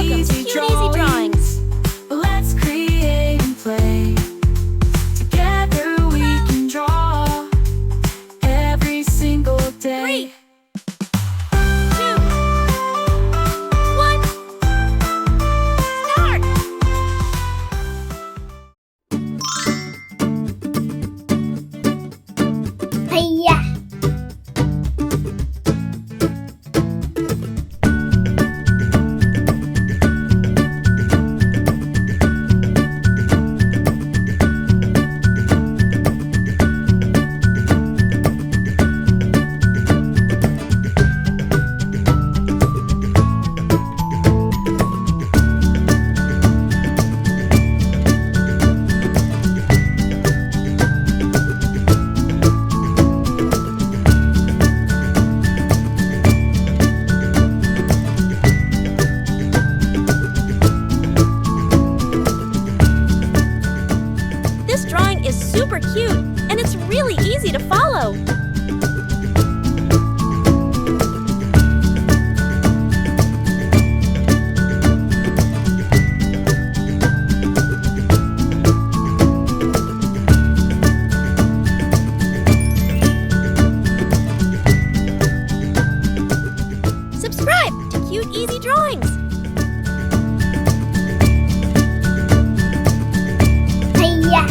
Welcome to Cute Easy Drawings. Let's create and play. Together we can draw every single day. 3, 2, 1, start! Hiya! This drawing is super cute, and it's really easy to follow. Subscribe to Cute Easy Drawings. Hiya!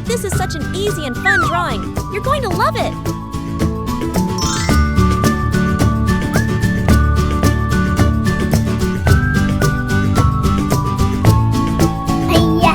This is such an easy and fun drawing. You're going to love it. Hiya!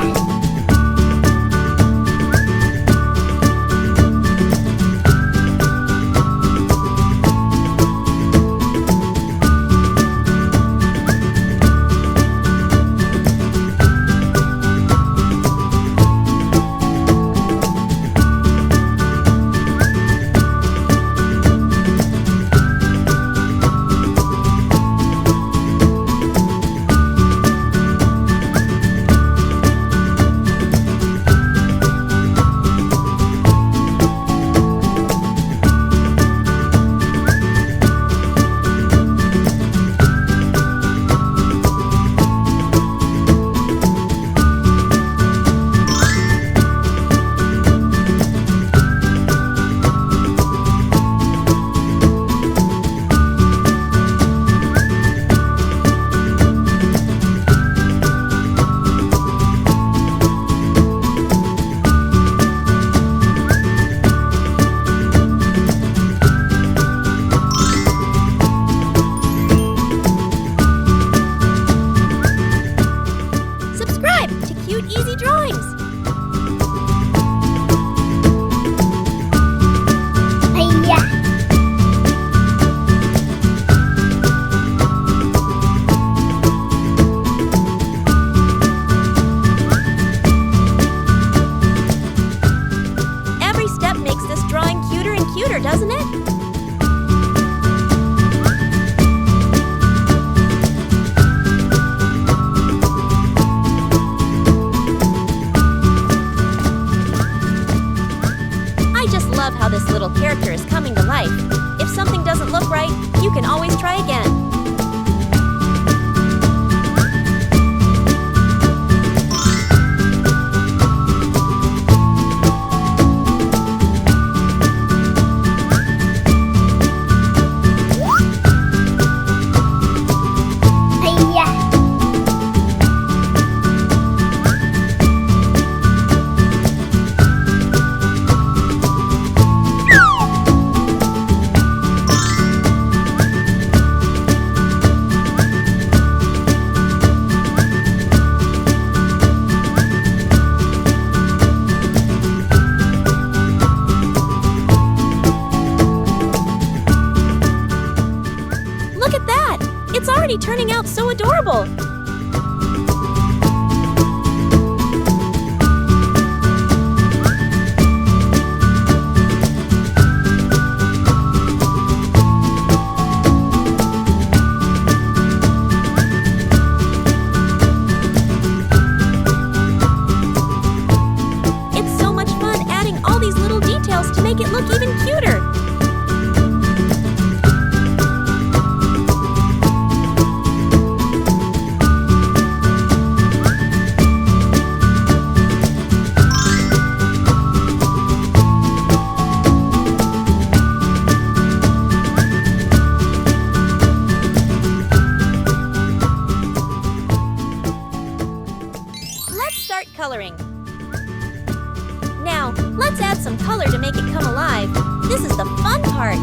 Subscribe to Cute Easy Drawings. Hiya! Every step makes this drawing cuter and cuter, doesn't it? already turning out so adorable. It's so much fun adding all these little details to make it look even cuter. Let's start coloring. Now, let's add some color to make it come alive. This is the fun part.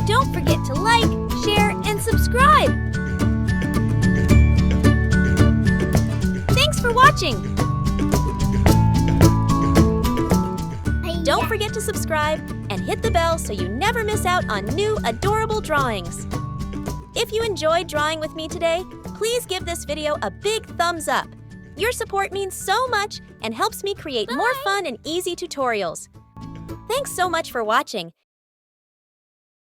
Don't forget to like, share, and subscribe. Thanks for watching. Don't forget to subscribe and hit the bell so you never miss out on new adorable drawings. If you enjoyed drawing with me today, please give this video a big thumbs up. Your support means so much and helps me create more fun and easy tutorials. Thanks so much for watching,